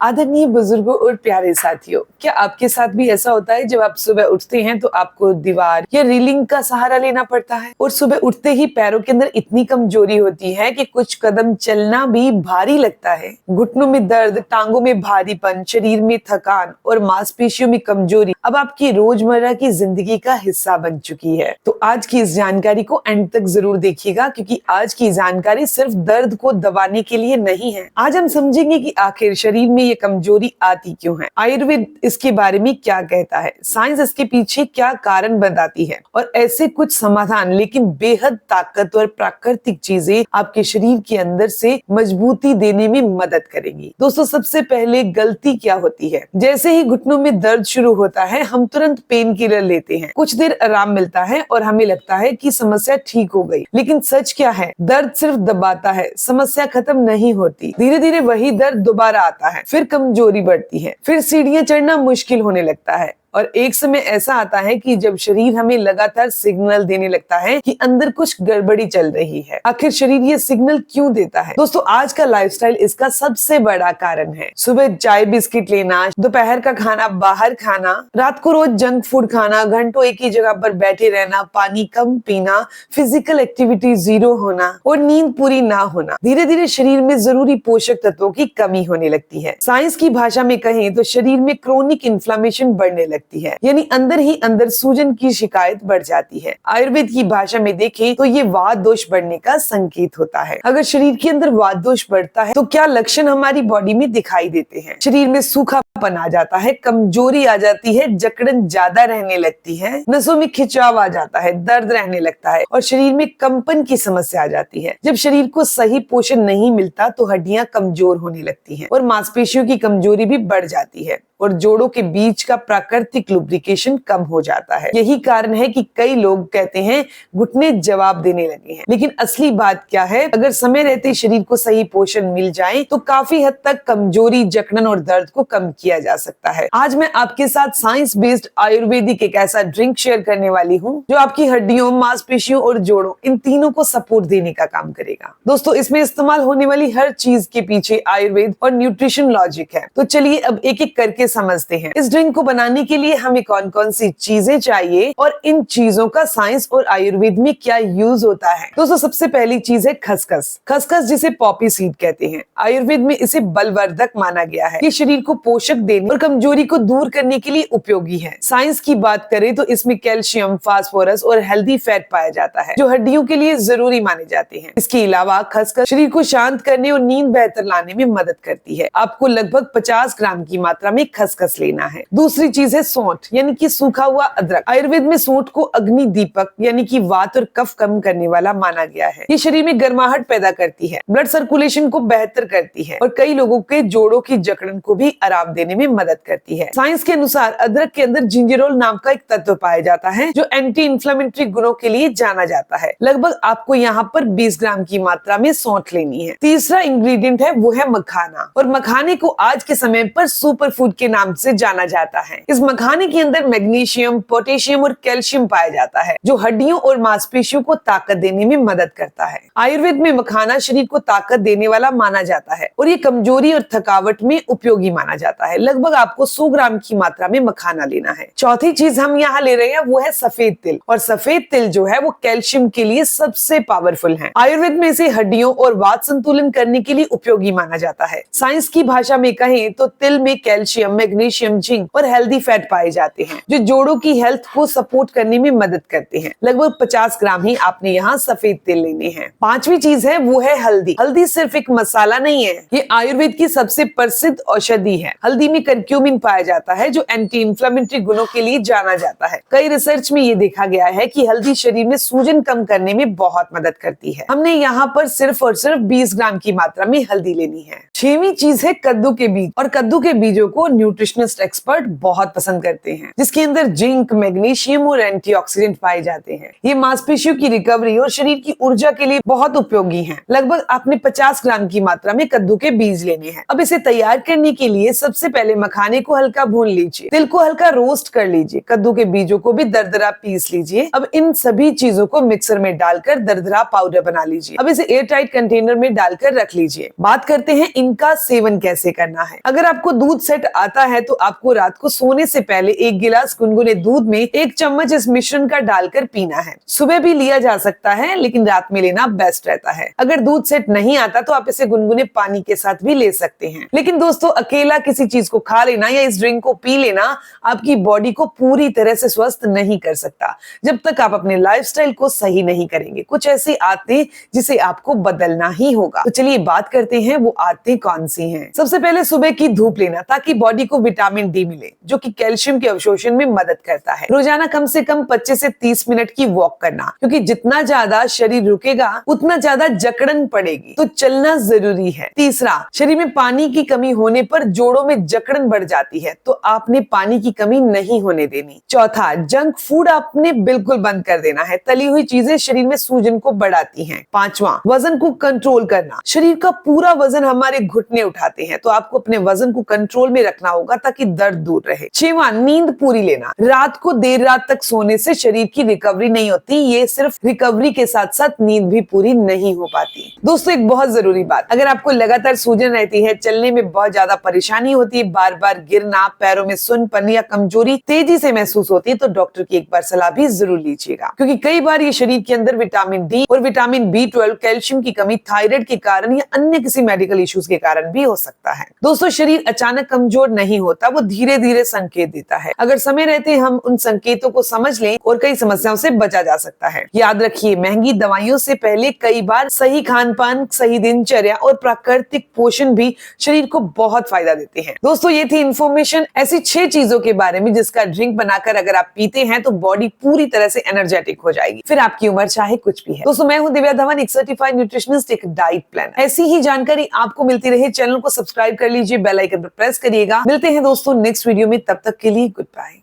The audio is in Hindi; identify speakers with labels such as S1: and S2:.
S1: आदरणीय बुजुर्गों और प्यारे साथियों, क्या आपके साथ भी ऐसा होता है जब आप सुबह उठते हैं तो आपको दीवार या रेलिंग का सहारा लेना पड़ता है और सुबह उठते ही पैरों के अंदर इतनी कमजोरी होती है कि कुछ कदम चलना भी भारी लगता है। घुटनों में दर्द, टांगों में भारीपन, शरीर में थकान और मांसपेशियों में कमजोरी अब आपकी रोजमर्रा की जिंदगी का हिस्सा बन चुकी है। तो आज की इस जानकारी को एंड तक जरूर देखिएगा, क्योंकि आज की जानकारी सिर्फ दर्द को दबाने के लिए नहीं है। आज हम समझेंगे कि आखिर शरीर में ये कमजोरी आती क्यों है, आयुर्वेद इसके बारे में क्या कहता है, साइंस इसके पीछे क्या कारण बताती है और ऐसे कुछ समाधान लेकिन बेहद ताकतवर प्राकृतिक चीजें आपके शरीर के अंदर से मजबूती देने में मदद करेंगी। दोस्तों, सबसे पहले गलती क्या होती है? जैसे ही घुटनों में दर्द शुरू होता है हम तुरंत पेन किलर लेते हैं, कुछ देर आराम मिलता है और हमें लगता है कि समस्या ठीक हो गई। लेकिन सच क्या है? दर्द सिर्फ दबाता है, समस्या खत्म नहीं होती। धीरे धीरे वही दर्द दोबारा आता है, फिर कमजोरी बढ़ती है, फिर सीढ़ियां चढ़ना मुश्किल होने लगता है और एक समय ऐसा आता है कि जब शरीर हमें लगातार सिग्नल देने लगता है कि अंदर कुछ गड़बड़ी चल रही है। आखिर शरीर ये सिग्नल क्यों देता है? दोस्तों, आज का लाइफस्टाइल इसका सबसे बड़ा कारण है। सुबह चाय बिस्किट लेना, दोपहर का खाना बाहर खाना, रात को रोज जंक फूड खाना, घंटों एक ही जगह पर बैठे रहना, पानी कम पीना, फिजिकल एक्टिविटी जीरो होना और नींद पूरी ना होना। धीरे धीरे शरीर में जरूरी पोषक तत्वों की कमी होने लगती है। साइंस की भाषा में कहें तो शरीर में क्रोनिक इन्फ्लेमेशन बढ़ने लगती है, यानी अंदर ही अंदर सूजन की शिकायत बढ़ जाती है। आयुर्वेद की भाषा में देखें तो ये वात दोष बढ़ने का संकेत होता है। अगर शरीर के अंदर वात दोष बढ़ता है तो क्या लक्षण हमारी बॉडी में दिखाई देते हैं? शरीर में सूखापन आ जाता है, कमजोरी आ जाती है, जकड़न ज्यादा रहने लगती है, नसों में खिंचाव आ जाता है, दर्द रहने लगता है और शरीर में कंपन की समस्या आ जाती है। जब शरीर को सही पोषण नहीं मिलता तो हड्डियां कमजोर होने लगती हैं और मांसपेशियों की कमजोरी भी बढ़ जाती है और जोड़ों के बीच का प्राकृतिक लुब्रिकेशन कम हो जाता है। यही कारण है कि कई लोग कहते हैं घुटने जवाब देने लगे हैं। लेकिन असली बात क्या है? अगर समय रहते शरीर को सही पोषण मिल जाए तो काफी हद तक कमजोरी, जकड़न और दर्द को कम किया जा सकता है। आज मैं आपके साथ साइंस बेस्ड आयुर्वेदिक एक ऐसा ड्रिंक शेयर करने वाली हूँ जो आपकी हड्डियों, मांसपेशियों और जोड़ों, इन तीनों को सपोर्ट देने का काम करेगा। दोस्तों, इसमें इस्तेमाल होने वाली हर चीज के पीछे आयुर्वेद और न्यूट्रिशन लॉजिक है। तो चलिए अब एक एक करके समझते हैं। इस ड्रिंक को बनाने के लिए हमें कौन कौन सी चीजें चाहिए और इन चीजों का साइंस और आयुर्वेद में क्या यूज होता है। दोस्तों, सबसे पहली चीज है खसखस। खसखस जिसे पॉपी सीड कहते हैं, आयुर्वेद में इसे बलवर्धक माना गया है। ये शरीर को पोषक देने और कमजोरी को दूर करने के लिए उपयोगी है। साइंस की बात करें तो इसमें कैल्शियम, फास्फोरस और हेल्दी फैट पाया जाता है जो हड्डियों के लिए जरूरी माने जाते हैं। इसके अलावा खसखस शरीर को शांत करने और नींद बेहतर लाने में मदद करती है। आपको लगभग 50 ग्राम की मात्रा में खसखस लेना है। दूसरी चीज है सौंठ, यानी कि सूखा हुआ अदरक। आयुर्वेद में सौंठ को अग्नि दीपक यानी कि वात और कफ कम करने वाला माना गया है। ये शरीर में गर्माहट पैदा करती है, ब्लड सर्कुलेशन को बेहतर करती है और कई लोगों के जोड़ों की जकड़न को भी आराम देने में मदद करती है। साइंस के अनुसार अदरक के अंदर जिंजरोल नाम का एक तत्व पाया जाता है जो एंटी इंफ्लेमेटरी गुणों के लिए जाना जाता है। लगभग आपको यहाँ पर 20 ग्राम की मात्रा में सौंठ लेनी है। तीसरा इंग्रेडिएंट है वो है मखाना, और मखाने को आज के समय पर सुपर फूड के नाम से जाना जाता है। इस मखाने के अंदर मैग्नीशियम, पोटेशियम और कैल्शियम पाया जाता है जो हड्डियों और मांसपेशियों को ताकत देने में मदद करता है। आयुर्वेद में मखाना शरीर को ताकत देने वाला माना जाता है और ये कमजोरी और थकावट में उपयोगी माना जाता है। लगभग आपको 100 ग्राम की मात्रा में मखाना लेना है। चौथी चीज हम यहाँ ले रहे हैं वो है सफेद तिल, और सफेद तिल जो है वो कैल्शियम के लिए सबसे पावरफुल है। आयुर्वेद में इसे हड्डियों और वात संतुलन करने के लिए उपयोगी माना जाता है। साइंस की भाषा में कहें तो तिल में कैल्शियम, मैग्नीशियम, जिंक और हेल्दी फैट पाए जाते हैं जो जोड़ों की हेल्थ को सपोर्ट करने में मदद करते हैं। लगभग 50 ग्राम ही आपने यहाँ सफेद तिल लेने हैं। पांचवी चीज है वो है हल्दी। हल्दी सिर्फ एक मसाला नहीं है, ये आयुर्वेद की सबसे प्रसिद्ध औषधि है। हल्दी में करक्यूमिन पाया जाता है जो एंटी इंफ्लेमेटरी गुणों के लिए जाना जाता है। कई रिसर्च में ये देखा गया है कि हल्दी शरीर में सूजन कम करने में बहुत मदद करती है। हमने यहाँ पर सिर्फ और सिर्फ 20 ग्राम की मात्रा में हल्दी लेनी है। छठवीं चीज है कद्दू के बीज, और कद्दू के बीजों को न्यूट्रिशनिस्ट एक्सपर्ट बहुत पसंद करते हैं, जिसके अंदर जिंक, मैग्नीशियम और एंटीऑक्सीडेंट पाए जाते हैं। ये मांसपेशियों की रिकवरी और शरीर की ऊर्जा के लिए बहुत उपयोगी हैं। लगभग आपने 50 ग्राम की मात्रा में कद्दू के बीज लेने हैं। अब इसे तैयार करने के लिए सबसे पहले मखाने को हल्का भून लीजिए, तिल को हल्का रोस्ट कर लीजिए, कद्दू के बीजों को भी दरदरा पीस लीजिए। अब इन सभी चीजों को मिक्सर में डालकर दरदरा पाउडर बना लीजिए। अब इसे एयर टाइट कंटेनर में डालकर रख लीजिए। बात करते हैं इनका सेवन कैसे करना है। अगर आपको दूध सेट आता है तो आपको रात को सोने से पहले 1 गिलास गुनगुने दूध में 1 चम्मच इस मिश्रण का डालकर पीना है। सुबह भी लिया जा सकता है, लेकिन रात में लेना बेस्ट रहता है। अगर दूध सेट नहीं आता तो आप इसे गुनगुने पानी के साथ भी ले सकते हैं। लेकिन दोस्तों, अकेला किसी चीज को खा लेना या इस ड्रिंक को पी लेना आपकी बॉडी को पूरी तरह से स्वस्थ नहीं कर सकता, जब तक आप अपने लाइफस्टाइल को सही नहीं करेंगे। कुछ ऐसी आदतें जिसे आपको बदलना ही होगा। तो चलिए बात करते हैं वो आदतें कौन सी हैं। सबसे पहले सुबह की धूप लेना, ताकि बॉडी को विटामिन डी मिले, जो कि कैल्शियम के अवशोषण में मदद करता है। रोजाना कम से कम 25 से 30 मिनट की वॉक करना, क्योंकि जितना ज्यादा शरीर रुकेगा उतना ज्यादा जकड़न पड़ेगी, तो चलना जरूरी है। तीसरा, शरीर में पानी की कमी होने पर जोड़ों में जकड़न बढ़ जाती है, तो आपने पानी की कमी नहीं होने देनी। चौथा, जंक फूड आपने बिल्कुल बंद कर देना है। तली हुई चीजें शरीर में सूजन को बढ़ाती हैं। पांचवा, वजन को कंट्रोल करना। शरीर का पूरा वजन हमारे घुटने उठाते हैं, तो आपको अपने वजन को कंट्रोल में रखना होगा ताकि दर्द दूर रहे। छठवां, नींद पूरी लेना। रात को देर रात तक सोने से शरीर की रिकवरी नहीं होती, ये सिर्फ रिकवरी के साथ साथ नींद भी पूरी नहीं हो पाती। दोस्तों, एक बहुत जरूरी बात, अगर आपको लगातार सूजन रहती है, चलने में बहुत ज्यादा परेशानी होती है, बार बार गिरना, पैरों में सुन्नपन या कमजोरी तेजी से महसूस होती है, तो डॉक्टर की एक बार सलाह भी जरूर लीजिएगा, क्योंकि कई बार ये शरीर के अंदर विटामिन डी और विटामिन B12, कैल्शियम की कमी, थायराइड के कारण या अन्य किसी मेडिकल इश्यूज के कारण भी हो सकता है। दोस्तों, शरीर अचानक कमजोर नहीं होता, वो धीरे धीरे संकेत देता है। अगर समय रहते हम उन संकेतों को समझ लें और कई समस्याओं से बचा जा सकता है। याद रखिए, महंगी दवाइयों से पहले कई बार सही खान पान, सही दिनचर्या और प्राकृतिक पोषण भी शरीर को बहुत फायदा देते हैं। दोस्तों, ये थी इन्फॉर्मेशन ऐसी 6 चीजों के बारे में जिसका ड्रिंक बनाकर अगर आप पीते हैं तो बॉडी पूरी तरह से एनर्जेटिक हो जाएगी, फिर आपकी उम्र चाहे कुछ भी है। दोस्तों, मैं हूं दिव्या धवन, एक सर्टिफाइड न्यूट्रिशनिस्ट, एक डाइट प्लानर। ऐसी ही जानकारी आपको मिलती रहे, चैनल को सब्सक्राइब कर लीजिए, बेल आइकन पर प्रेस करिएगा। मिलते हैं दोस्तों नेक्स्ट वीडियो में, तब तक के लिए गुड बाय।